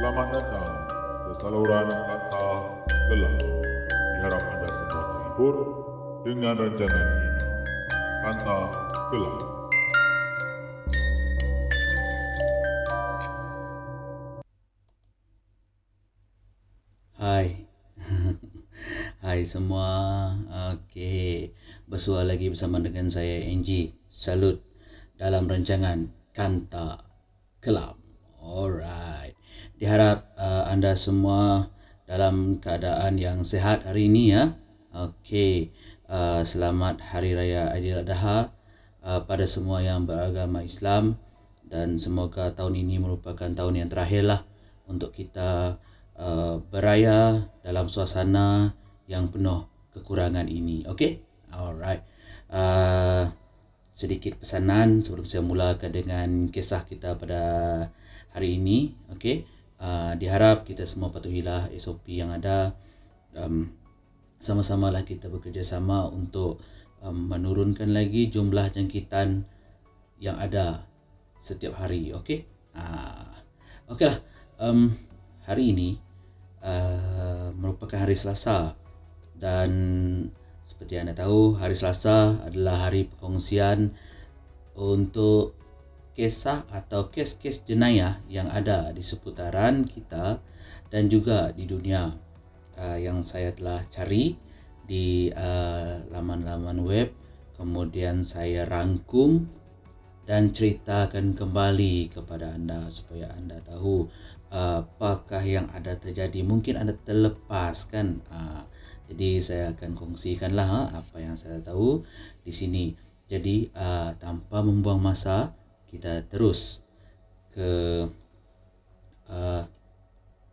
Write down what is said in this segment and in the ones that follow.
Selamat datang ke saluran kata gelap. Diharap anda semua terhibur dengan rancangan ini. Kata gelap. Hai. Hai semua. Okey. Bersua lagi bersama dengan saya Angie. Salut dalam rancangan Kanta Kelam. Alright. Diharap anda semua dalam keadaan yang sihat hari ini ya. Okey. Selamat Hari Raya Aidiladha pada semua yang beragama Islam, dan semoga tahun ini merupakan tahun yang terakhirlah untuk kita beraya dalam suasana yang penuh kekurangan ini. Okey? Alright. Sedikit pesanan sebelum saya mulakan dengan kisah kita pada hari ini. Okey? Diharap kita semua patuhilah SOP yang ada. Sama-samalah kita bekerjasama untuk menurunkan lagi jumlah jangkitan yang ada setiap hari. Okey? Okeylah. Hari ini merupakan hari Selasa, dan seperti anda tahu, hari Selasa adalah hari perkongsian untuk kisah atau kes-kes jenayah yang ada di seputaran kita dan juga di dunia, yang saya telah cari di laman-laman web, kemudian saya rangkum dan ceritakan kembali kepada anda supaya anda tahu apakah yang ada terjadi. Mungkin anda terlepas kan. Jadi saya akan kongsikanlah apa yang saya tahu di sini. Jadi tanpa membuang masa, kita terus ke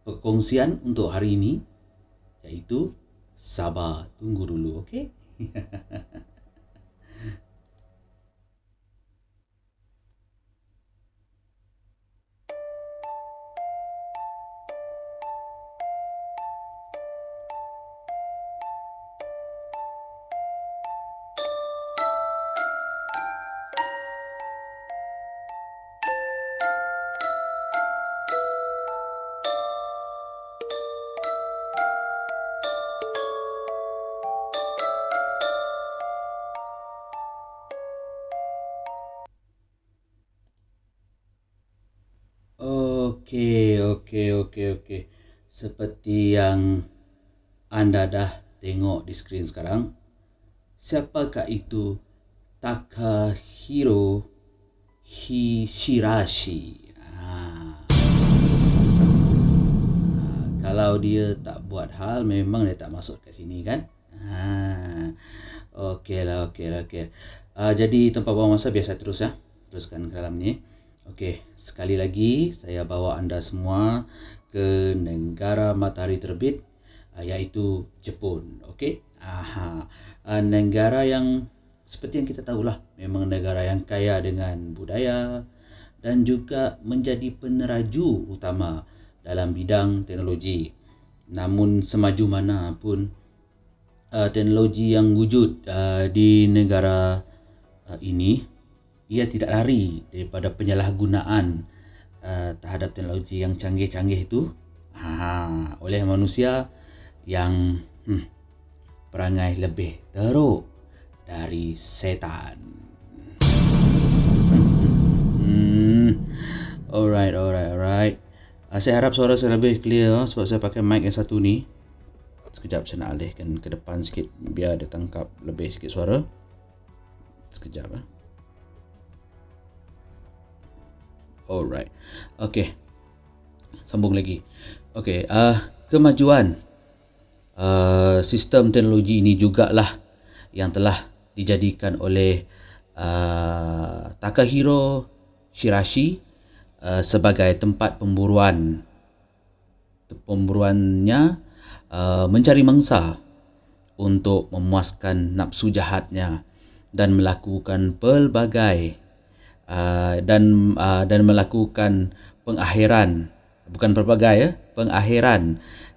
perkongsian untuk hari ini, iaitu sabar tunggu dulu. Okey? Okey. Seperti yang anda dah tengok di skrin sekarang, siapakah itu Takahiro Shirashi? Kalau dia tak buat hal, memang dia tak masuk kat sini kan? Okeylah. Jadi tanpa buang masa, biar saya terus ya. Teruskan ke dalam ni. Okey, sekali lagi saya bawa anda semua ke negara matahari terbit, iaitu Jepun. Okey? Negara yang seperti yang kita tahulah, memang negara yang kaya dengan budaya dan juga menjadi peneraju utama dalam bidang teknologi. Namun semaju mana pun teknologi yang wujud di negara ini, ia tidak lari daripada penyalahgunaan terhadap teknologi yang canggih-canggih itu oleh manusia yang perangai lebih teruk dari setan. Alright. Saya harap suara saya lebih clear sebab saya pakai mic yang satu ni. Sekejap saya nak alihkan ke depan sikit biar dia tangkap lebih sikit suara. Sekejap. Alright. Okey. Sambung lagi. Okey, kemajuan sistem teknologi ini jugalah yang telah dijadikan oleh Takahiro Shirashi sebagai tempat pemburuannya mencari mangsa untuk memuaskan nafsu jahatnya dan melakukan pelbagai dan melakukan pengakhiran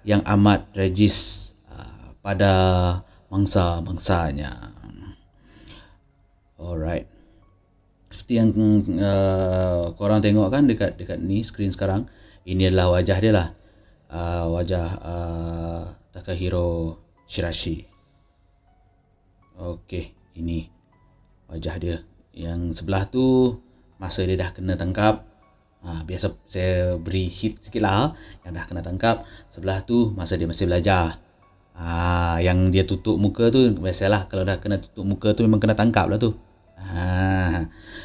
yang amat tragis pada mangsa-mangsanya. Alright. seperti yang korang tengok kan dekat ni skrin sekarang, ini adalah wajah dia lah. Wajah Takahiro Shirashi. Okey, ini wajah dia. Yang sebelah tu masa dia dah kena tangkap. Biasa saya beri hit sikit lah, yang dah kena tangkap. Sebelah tu masa dia masih belajar. Yang dia tutup muka tu, biasalah kalau dah kena tutup muka tu memang kena tangkap lah tu.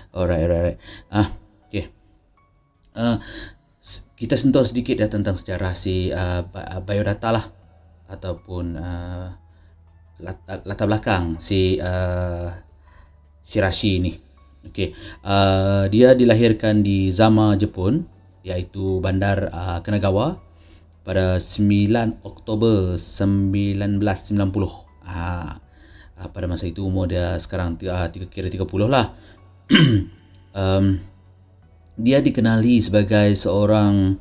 Alright. Okay. Kita sentuh sedikit dah tentang sejarah si biodata lah, ataupun latar belakang si Shirashi ni. Okay. Dia dilahirkan di Zama, Jepun, iaitu bandar Kanagawa pada 9 Oktober 1990. Pada masa itu umur dia sekarang kira 30 lah. Dia dikenali sebagai seorang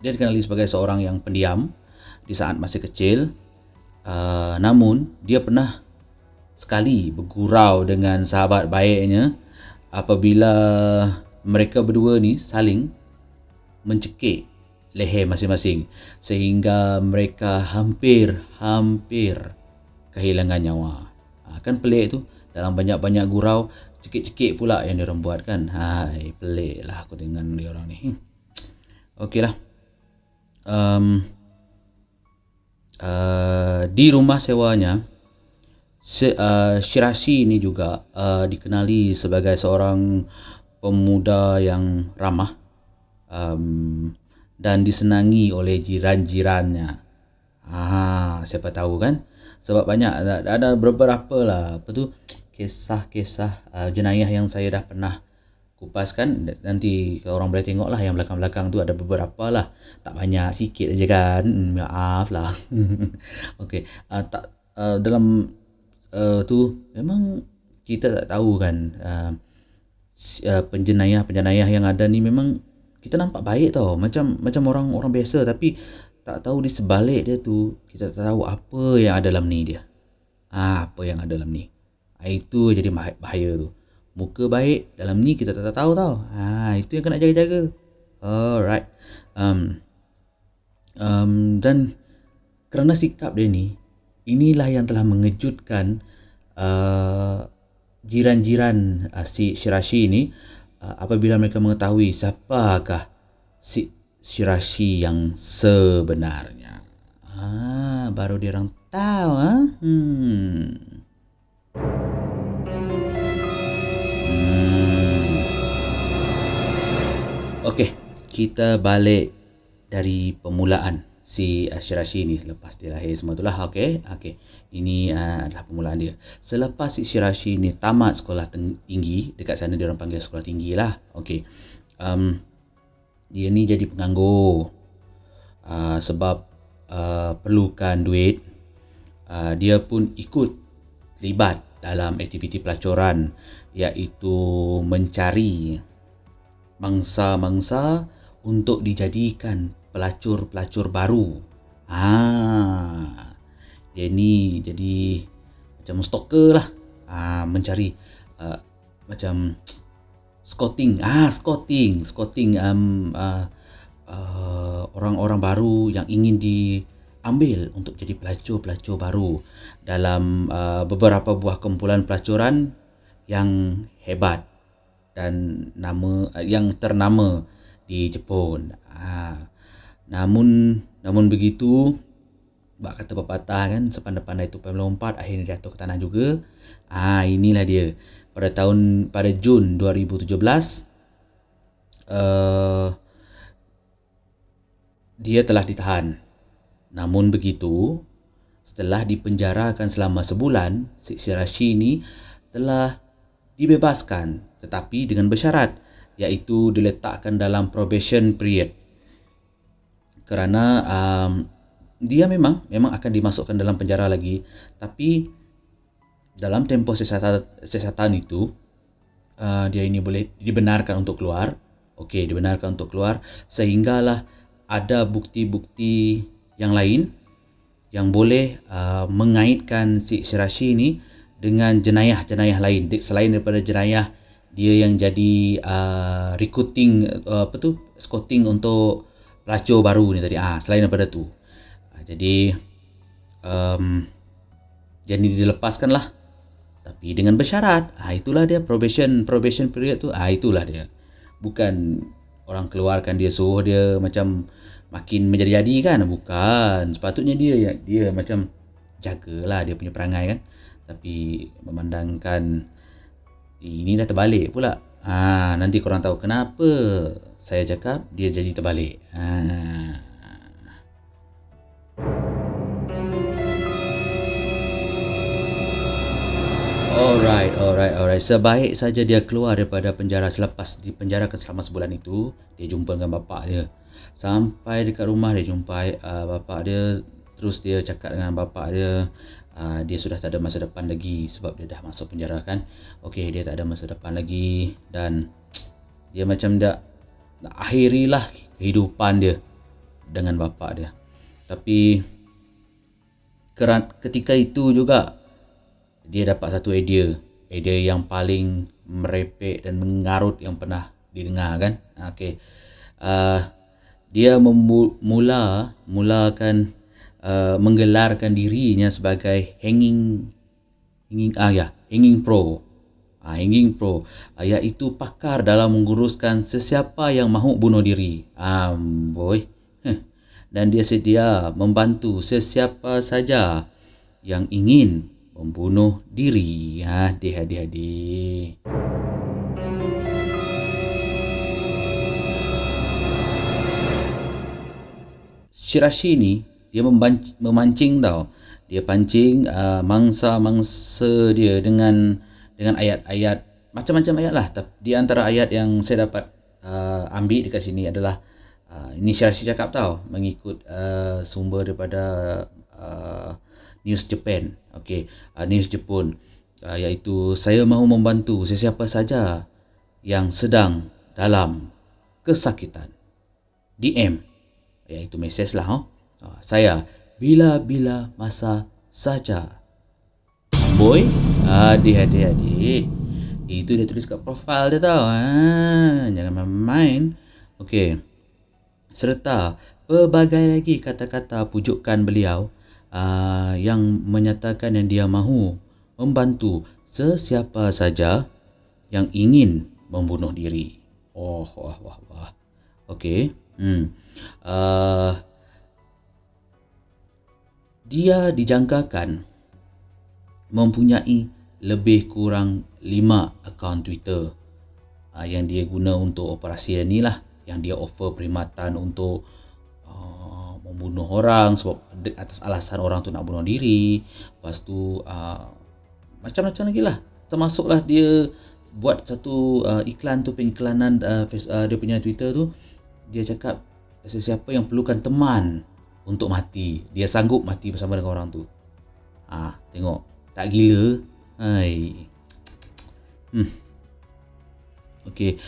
dia dikenali sebagai seorang yang pendiam di saat masih kecil. Namun dia pernah sekali bergurau dengan sahabat baiknya apabila mereka berdua ni saling mencekik leher masing-masing sehingga mereka hampir kehilangan nyawa. Kan pelik tu, dalam banyak-banyak gurau cekik-cekik pula yang diorang buat kan. Pelik lah aku dengan diorang ni. Okeylah. Di rumah sewanya, Shirashi ini juga dikenali sebagai seorang pemuda yang ramah dan disenangi oleh jiran-jirannya. Siapa tahu kan, sebab banyak ada beberapa lah kisah-kisah jenayah yang saya dah pernah kupaskan. Nanti orang boleh tengok lah yang belakang-belakang tu, ada beberapa lah, tak banyak, sikit aja kan, maaf lah. Okey, dalam tu memang kita tak tahu kan, penjenayah yang ada ni memang kita nampak baik tau, macam orang biasa, tapi tak tahu di sebalik dia tu kita tak tahu apa yang ada dalam ni dia. Apa yang ada dalam ni. Itu jadi bahaya tu. Muka baik, dalam ni kita tak tahu tau. Itu yang kena jaga-jaga. Alright. Dan kerana sikap dia ni, inilah yang telah mengejutkan jiran-jiran si Shirashi ni apabila mereka mengetahui siapakah si Shirashi yang sebenarnya. Baru dia orang tahu. Okey, kita balik dari permulaan si Shirashi ni selepas dia lahir semua itulah. Okey. Ini adalah permulaan dia. Selepas si Shirashi ni tamat sekolah tinggi, dekat sana dia orang panggil sekolah tinggi lah. Okey. Dia ni jadi penganggur sebab perlukan duit. Dia pun ikut terlibat dalam aktiviti pelacuran, iaitu mencari mangsa-mangsa untuk dijadikan pelacur-pelacur baru. Dia ni jadi macam stalker lah. Mencari macam scouting orang-orang baru yang ingin diambil untuk jadi pelacur-pelacur baru dalam beberapa buah kumpulan pelacuran yang hebat dan yang ternama di Jepun. Namun begitu, bak kata pepatah kan, sepandai-pandai tupai melompat akhirnya jatuh ke tanah juga. Inilah dia. Pada Jun 2017 dia telah ditahan. Namun begitu, setelah dipenjarakan selama sebulan, si Shirashi ini telah dibebaskan, tetapi dengan bersyarat, iaitu diletakkan dalam probation period. Kerana dia memang akan dimasukkan dalam penjara lagi, tapi dalam tempoh siasatan itu dia ini boleh dibenarkan untuk keluar. Okey, dibenarkan untuk keluar sehinggalah ada bukti-bukti yang lain yang boleh mengaitkan si Shirashi ni dengan jenayah-jenayah lain selain daripada jenayah dia yang jadi recruiting scouting untuk pelacur baru ni tadi. Selain daripada tu. Jadi jadi dilepaskan lah. Tapi dengan bersyarat. Itulah dia probation period tu. Itulah dia. Bukan orang keluarkan dia, suruh dia macam makin menjadi-jadi kan. Bukan. Sepatutnya dia macam jagalah dia punya perangai kan. Tapi memandangkan ini dah terbalik pula. Nanti korang tahu kenapa saya cakap dia jadi terbalik. Alright. Sebaik saja dia keluar daripada penjara selepas dipenjarakan selama sebulan itu, dia jumpa dengan bapak dia. Sampai dekat rumah dia jumpa bapak dia, terus dia cakap dengan bapak dia, dia sudah tak ada masa depan lagi sebab dia dah masuk penjara kan. Okey, dia tak ada masa depan lagi dan dia macam nak akhirilah kehidupan dia dengan bapak dia. Tapi ketika itu juga dia dapat satu idea yang paling merepek dan mengarut yang pernah didengar kan. Okey. Dia mulakan menggelarkan dirinya sebagai hanging pro. Hanging pro iaitu pakar dalam menguruskan sesiapa yang mahu bunuh diri. Dan dia sedia membantu sesiapa saja yang ingin membunuh diri. Adik. Shirashi ni dia memancing tau. Dia pancing mangsa-mangsa dia dengan ayat-ayat, macam-macam ayat lah. Di antara ayat yang saya dapat ambil dekat sini adalah ini Shirashi cakap tau, mengikut sumber daripada News Japan. Okey, News Jepun, iaitu saya mahu membantu sesiapa saja yang sedang dalam kesakitan. DM, iaitu mesej lah. Saya bila-bila masa saja. Boy, adik. Itu dia tulis kat profil dia tau. Jangan main-main. Okey. Serta pelbagai lagi kata-kata pujukan beliau yang menyatakan yang dia mahu membantu sesiapa saja yang ingin membunuh diri. Wah. Okey. Dia dijangkakan mempunyai lebih kurang 5 akaun Twitter yang dia guna untuk operasi ni lah, yang dia offer perkhidmatan untuk membunuh orang sebab atas alasan orang tu nak bunuh diri. Lepas tu macam-macam lagi lah. Termasuklah dia buat satu iklan tu, pengiklanan dia punya Twitter tu. Dia cakap sesiapa yang perlukan teman untuk mati, dia sanggup mati bersama dengan orang tu. Tengok, tak gila. Okey.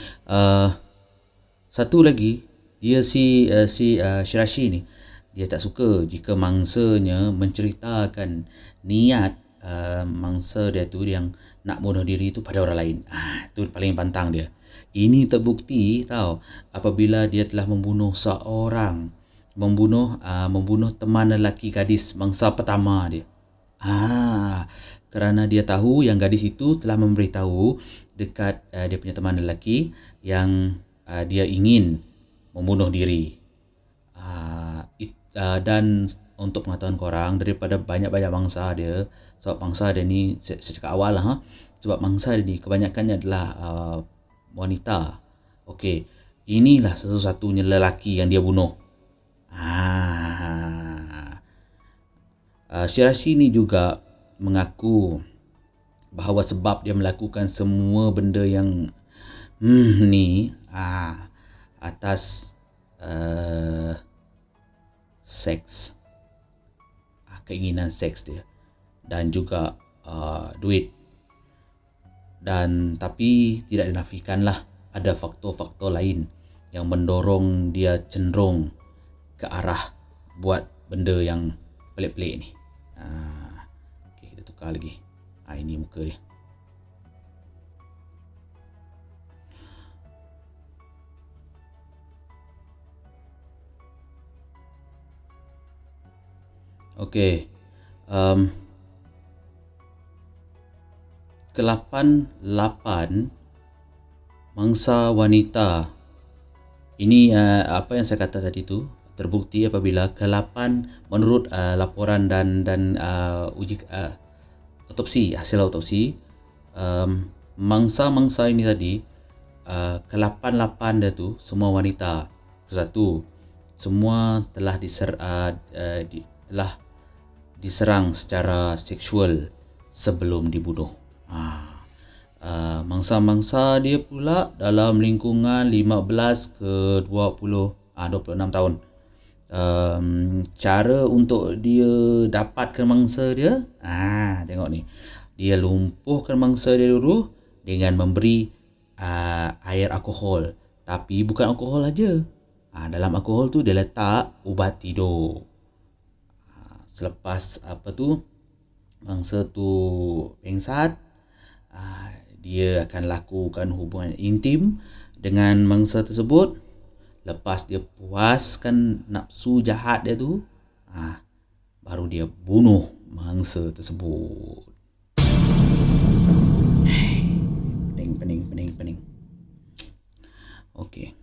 Satu lagi, dia si Shirashi ni, dia tak suka jika mangsanya menceritakan niat mangsa dia tu yang nak bunuh diri tu pada orang lain. Itu paling pantang dia. Ini terbukti tau apabila dia telah membunuh seorang, membunuh teman lelaki gadis mangsa pertama dia. Kerana dia tahu yang gadis itu telah memberitahu dekat dia punya teman lelaki yang dia ingin membunuh diri. Dan untuk pengetahuan korang, daripada banyak-banyak mangsa dia, sebab mangsa dia ni saya cakap awal lah, sebab mangsa dia ni kebanyakannya adalah wanita. Okey, inilah satu-satunya lelaki yang dia bunuh. Shirashi ni juga mengaku bahawa sebab dia melakukan semua benda yang ni atas seks, keinginan seks dia, dan juga duit. Dan tapi tidak dinafikanlah ada faktor-faktor lain yang mendorong dia cenderung ke arah buat benda yang pelik-pelik ni. Okay, kita tukar lagi. Ini muka dia. Okay. Ke-8 mangsa wanita. Ini apa yang saya kata tadi tu terbukti apabila ke-8 menurut laporan dan uji hasil autopsi, mangsa-mangsa ini tadi, ke-8 dia tu semua wanita. Satu, semua telah diserang secara seksual sebelum dibunuh. Mangsa-mangsa dia pula dalam lingkungan 15 ke 26 tahun. Cara untuk dia dapatkan mangsa dia, tengok ni. Dia lumpuhkan mangsa dia dulu dengan memberi air alkohol. Tapi bukan alkohol aja. Dalam alkohol tu dia letak ubat tidur. Selepas mangsa tu pengsan, dia akan lakukan hubungan intim dengan mangsa tersebut. Lepas dia puaskan nafsu jahat dia tu, baru dia bunuh mangsa tersebut. Pening. Okey.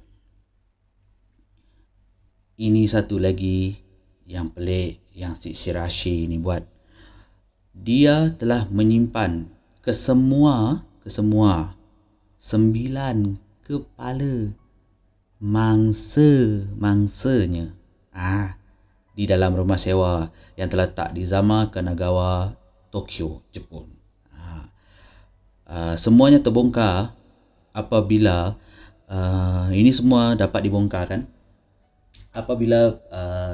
Ini satu lagi yang pelik yang si Shirashi ni buat. Dia telah menyimpan kesemua 9 kepala mangsanya di dalam rumah sewa yang terletak di Zama Kanagawa, Tokyo, Jepun. Semuanya terbongkar apabila ini semua dapat dibongkarkan apabila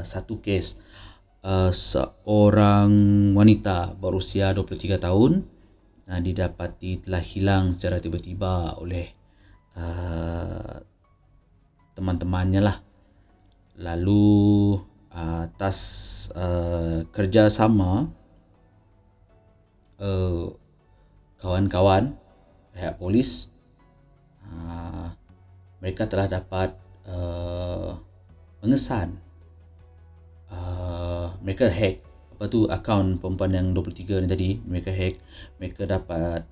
satu kes seorang wanita berusia 23 tahun didapati telah hilang secara tiba-tiba oleh teman-temannya lah. Lalu atas kerjasama kawan-kawan pihak polis, mereka telah dapat mengesan, mereka hack akaun perempuan yang 23 ni tadi. Mereka dapat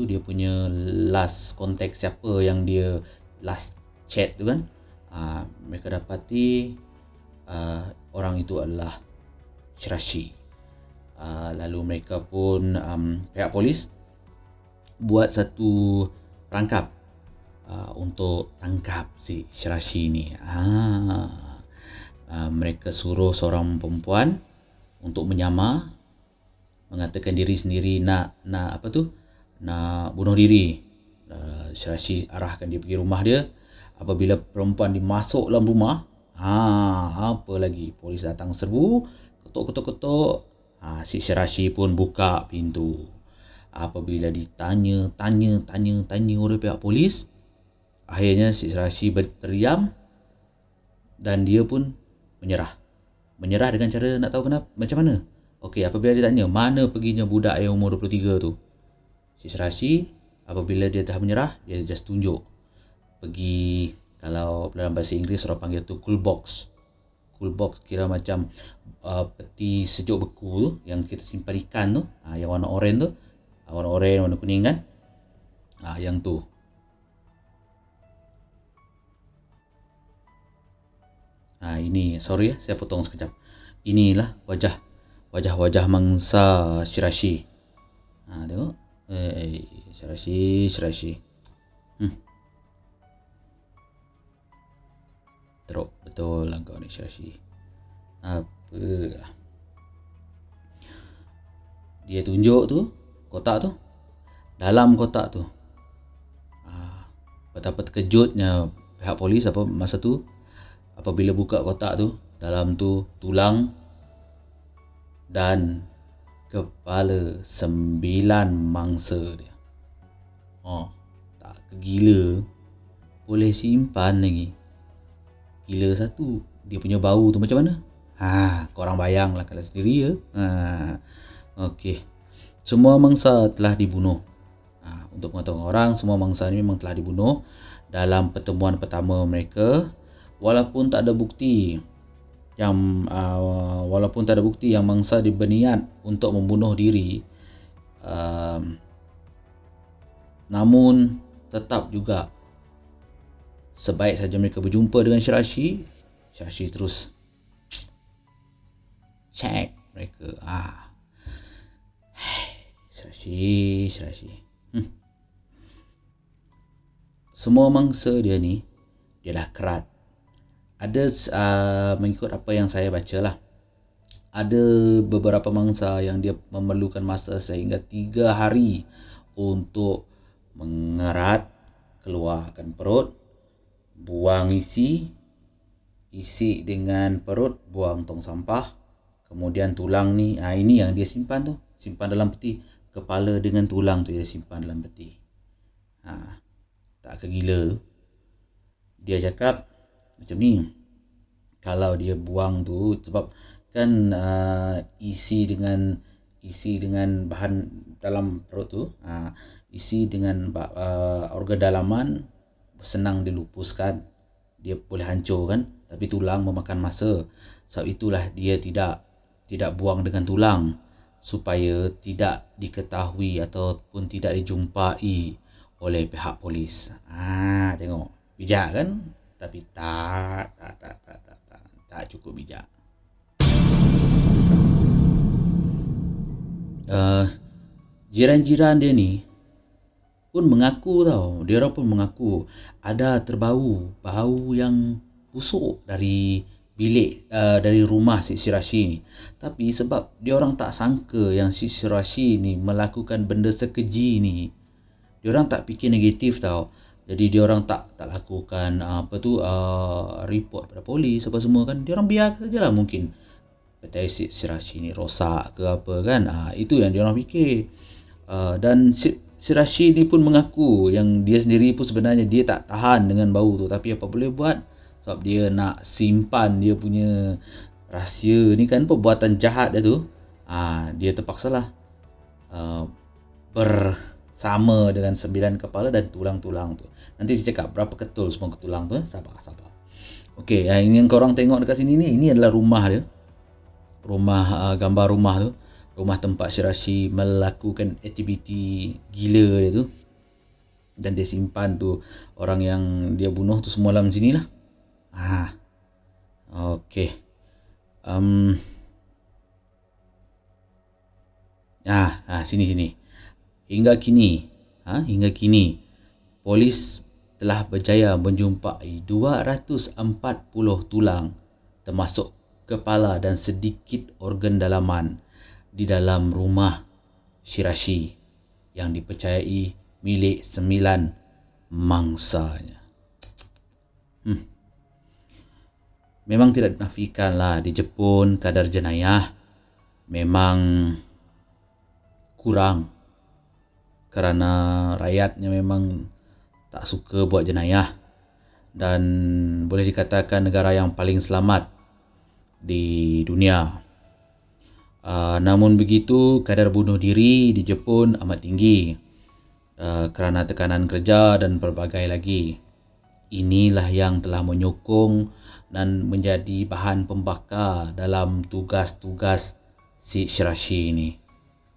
dia punya last contact, siapa yang dia last chat tu kan. Mereka dapati orang itu adalah Shirashi. Lalu mereka pun pihak polis buat satu perangkap untuk tangkap si Shirashi ni. Mereka suruh seorang perempuan untuk menyamar, mengatakan diri sendiri nak bunuh diri. Shirashi arahkan dia pergi rumah dia. Apabila perempuan dimasuk dalam rumah, apa lagi, polis datang serbu, ketuk. Si Shirashi pun buka pintu. Apabila ditanya oleh pihak polis, akhirnya si Shirashi berteriam dan dia pun menyerah dengan cara nak tahu kenapa, macam mana. Okey, apabila dia tanya mana perginya budak yang umur 23 tu, si Shirashi apabila dia dah menyerah, dia just tunjuk pergi, kalau dalam bahasa Inggeris orang panggil tu cool box. Kira macam peti sejuk beku tu yang kita simpan ikan tu, yang warna oranye tu, warna kuning kan, yang tu. Ini sorry saya potong sekejap. Inilah wajah mangsa Shirashi. Tengok. Shirashi. Teruk betul lah kau ni Shirashi. Apa? Dia tunjuk tu kotak tu. Dalam kotak tu, betapa terkejutnya pihak polis masa tu apabila buka kotak tu. Dalam tu tulang dan kepala 9 mangsa dia. Tak gila, boleh simpan lagi. Gila satu, dia punya bau tu macam mana? Korang bayanglah kalian sendiri ya. Okey. Semua mangsa telah dibunuh. Untuk pengetahuan orang, semua mangsa ini memang telah dibunuh dalam pertemuan pertama mereka, walaupun tak ada bukti yang mangsa berniat untuk membunuh diri, namun tetap juga sebaik saja mereka berjumpa dengan Shirashi terus check mereka. Shirashi. Semua mangsa dia dah kerat. Ada mengikut apa yang saya baca lah, ada beberapa mangsa yang dia memerlukan masa sehingga 3 hari untuk mengerat, keluarkan perut, buang isi dengan perut, buang tong sampah. Kemudian tulang ni, ini yang dia simpan dalam peti. Kepala dengan tulang tu dia simpan dalam peti. Tak kegila. Dia cakap macam ni, kalau dia buang tu, sebab kan isi dengan bahan dalam perut tu, isi dengan organ dalaman senang dilupuskan, dia boleh hancur kan, tapi tulang memakan masa. Sebab itulah dia tidak buang dengan tulang, supaya tidak diketahui ataupun tidak dijumpai oleh pihak polis. Tengok, bijak kan? Tapi tak cukup bijak. Jiran-jiran dia ni pun mengaku dia orang pun mengaku ada terbau bau yang busuk dari bilik, dari rumah si Shirashi ni. Tapi sebab dia orang tak sangka yang si Shirashi ni melakukan benda sekeji ni, dia orang tak fikir negatif Jadi dia orang tak lakukan report pada polis apa semua kan. Dia orang biar sajalah, mungkin petai si Shirashi ni rosak ke apa kan. Itu yang dia orang fikir. Dan Shirashi ni pun mengaku yang dia sendiri pun sebenarnya dia tak tahan dengan bau tu, tapi apa boleh buat, sebab dia nak simpan dia punya rahsia ni kan, perbuatan jahat dia tu. Dia terpaksalah bersama dengan 9 kepala dan tulang-tulang tu. Nanti saya cakap berapa ketul semua tulang tu. Sabar. Okey, ini yang korang tengok dekat sini ni, ini adalah rumah dia. Gambar rumah tu. Rumah tempat Shirashi melakukan aktiviti gila dia tu. Dan dia simpan tu orang yang dia bunuh tu semua dalam sini lah. Okey. Sini. Hingga kini, polis telah berjaya menjumpai 240 tulang, termasuk kepala dan sedikit organ dalaman di dalam rumah Shirashi yang dipercayai milik 9 mangsanya. Memang tidak dinafikanlah di Jepun kadar jenayah memang kurang, kerana rakyatnya memang tak suka buat jenayah, dan boleh dikatakan negara yang paling selamat di dunia. Namun begitu, kadar bunuh diri di Jepun amat tinggi kerana tekanan kerja dan pelbagai lagi. Inilah yang telah menyokong dan menjadi bahan pembakar dalam tugas-tugas si Shirashi ini.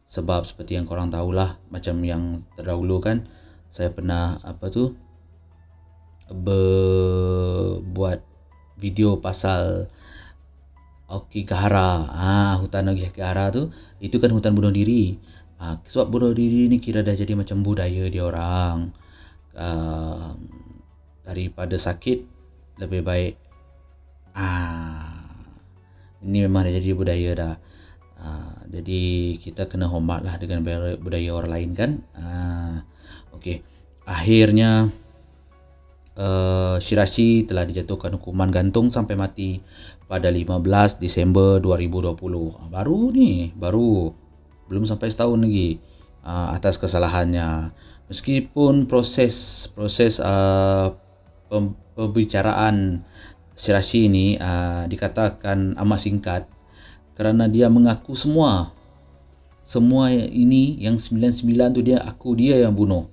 Sebab seperti yang korang tahulah, macam yang terdahulu kan, saya pernah buat video pasal Aokigahara. Hutan Aokigahara tu, itu kan hutan bunuh diri. Sebab bunuh diri ni kira dah jadi macam budaya dia orang. Daripada sakit, lebih baik ini memang dah jadi budaya dah. Jadi kita kena hormatlah dengan budaya orang lain kan. Okey. Akhirnya Shirashi telah dijatuhkan hukuman gantung sampai mati pada 15 Disember 2020. Baru belum sampai setahun lagi atas kesalahannya. Meskipun proses pembicaraan Syirasi ini dikatakan amat singkat kerana dia mengaku semua ini yang 99 tu dia yang bunuh.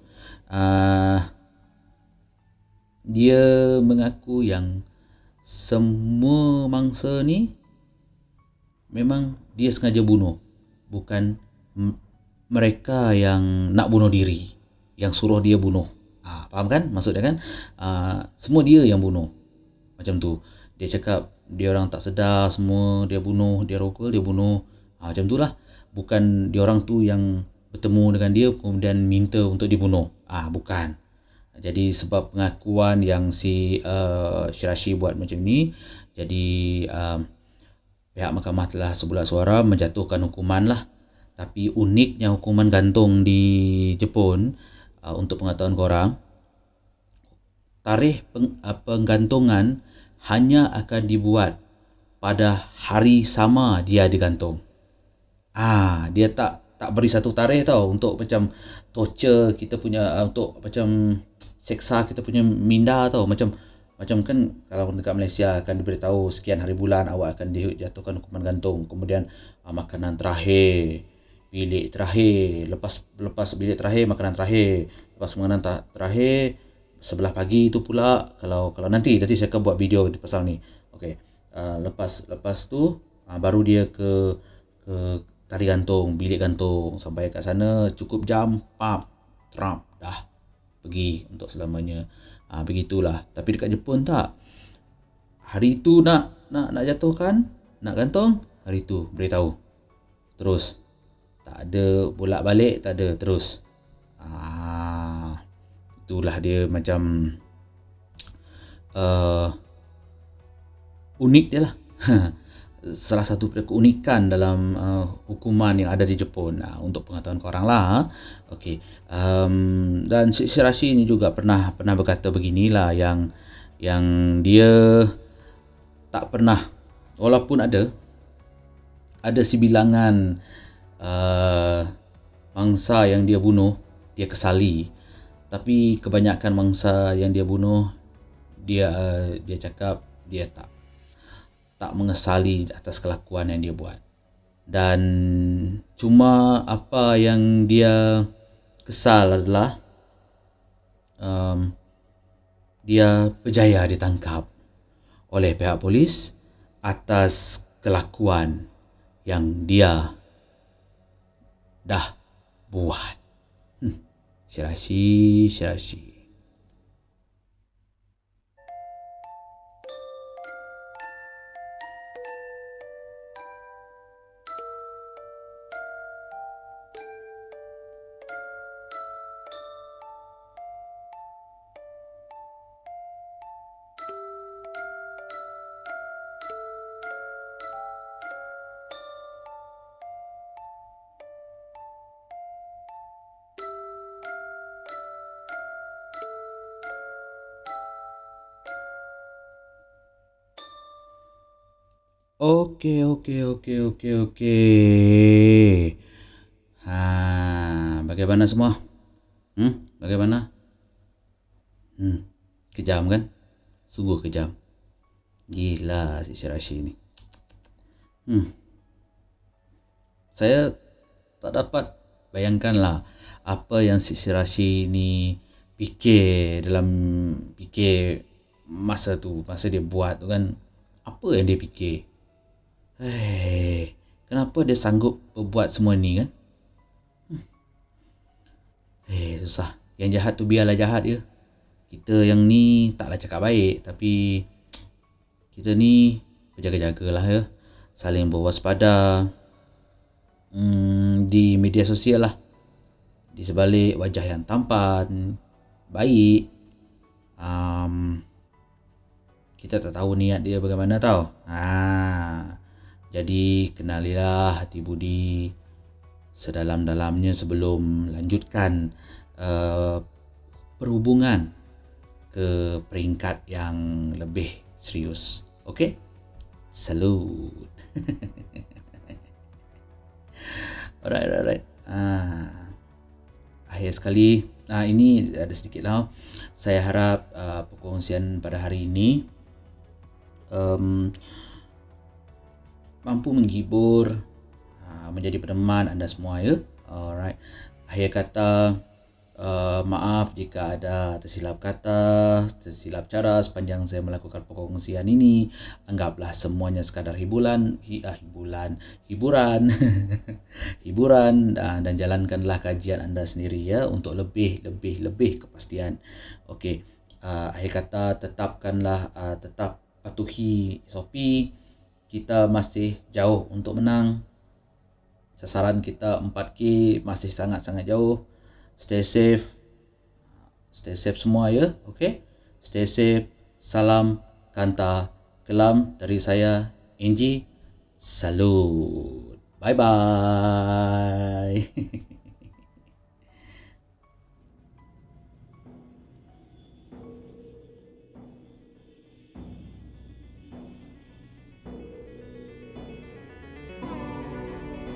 Dia mengaku yang semua mangsa ni memang dia sengaja bunuh, bukan mereka yang nak bunuh diri, yang suruh dia bunuh. Faham kan maksud dia kan? Semua dia yang bunuh. Macam tu. Dia cakap dia orang tak sedar, semua dia bunuh, dia rogol, dia bunuh. Macam tu lah. Bukan dia orang tu yang bertemu dengan dia kemudian minta untuk dibunuh. Bukan. Jadi sebab pengakuan yang si Syirasi buat macam ni, jadi pihak mahkamah telah sebulat suara menjatuhkan hukuman lah. Tapi uniknya hukuman gantung di Jepun, untuk pengetahuan korang, tarikh penggantungan hanya akan dibuat pada hari sama dia digantung. Dia tak beri satu tarikh tau, untuk macam torture kita punya, untuk macam seksa kita punya minda tau. Macam kan kalau dekat Malaysia akan diberitahu sekian hari bulan awak akan dijatuhkan hukuman gantung. Kemudian makanan terakhir, bilik terakhir, lepas bilik terakhir makanan terakhir, lepas makanan terakhir sebelah pagi tu pula, kalau nanti saya akan buat video pasal ni. Okey. Lepas tu baru dia ke tali gantung, bilik gantung. Sampai kat sana cukup jam, trap dah pergi untuk selamanya. Begitulah. Tapi dekat Jepun tak. Hari tu nak jatuhkan, nak gantung, hari tu beritahu. Terus. Tak ada bolak-balik, tak ada, terus. Itulah dia macam unik dia lah. Salah satu keunikan dalam hukuman yang ada di Jepun, untuk pengetahuan korang lah. Okey. Dan Syirasi ini juga pernah berkata beginilah, yang dia tak pernah, walaupun ada sebilangan mangsa yang dia bunuh, dia kesali, tapi kebanyakan mangsa yang dia bunuh, dia cakap dia tak mengesali atas kelakuan yang dia buat. Dan cuma apa yang dia kesal adalah dia berjaya ditangkap oleh pihak polis atas kelakuan yang dia dah buat. Syirasi. Okey. Bagaimana semua? Bagaimana? Kejam kan? Sungguh kejam. Gila si Syirasi ni. Saya tak dapat bayangkanlah apa yang si Syirasi ni fikir masa dia buat tu kan. Apa yang dia fikir? Kenapa dia sanggup berbuat semua ni kan? Susah. Yang jahat tu biarlah jahat je. Kita yang ni taklah cakap baik, tapi kita ni berjaga-jagalah ya. Saling berwaspada di media sosial lah. Di sebalik wajah yang tampan, baik, kita tak tahu niat dia bagaimana tau. Jadi kenalilah hati budi sedalam-dalamnya sebelum lanjutkan perhubungan ke peringkat yang lebih serius. Okey? Salute. Alright. Akhir sekali, ini ada sedikit lah. Saya harap perkongsian pada hari ini mampu menghibur, menjadi peneman anda semua ya. Alright. Akhir kata, maaf jika ada tersilap kata, tersilap cara sepanjang saya melakukan perkongsian ini. Anggaplah semuanya sekadar hiburan, hiburan, dan jalankanlah kajian anda sendiri ya untuk lebih kepastian. Okey. Akhir kata, tetap patuhi SOP. Kita masih jauh untuk menang. Sasaran kita 4K masih sangat-sangat jauh. Stay safe semua ya. Okay. Stay safe. Salam Kanta Kelam dari saya, Angie. Salut. Bye bye.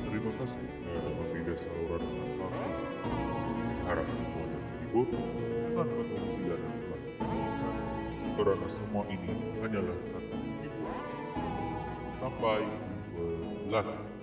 Terima kasih dalam membina saluran dengan aku. Harap semuanya terhibur dengan perkongsian yang telah disampaikan, karena semua ini hanyalah satu hiburan. Sampai jumpa lagi.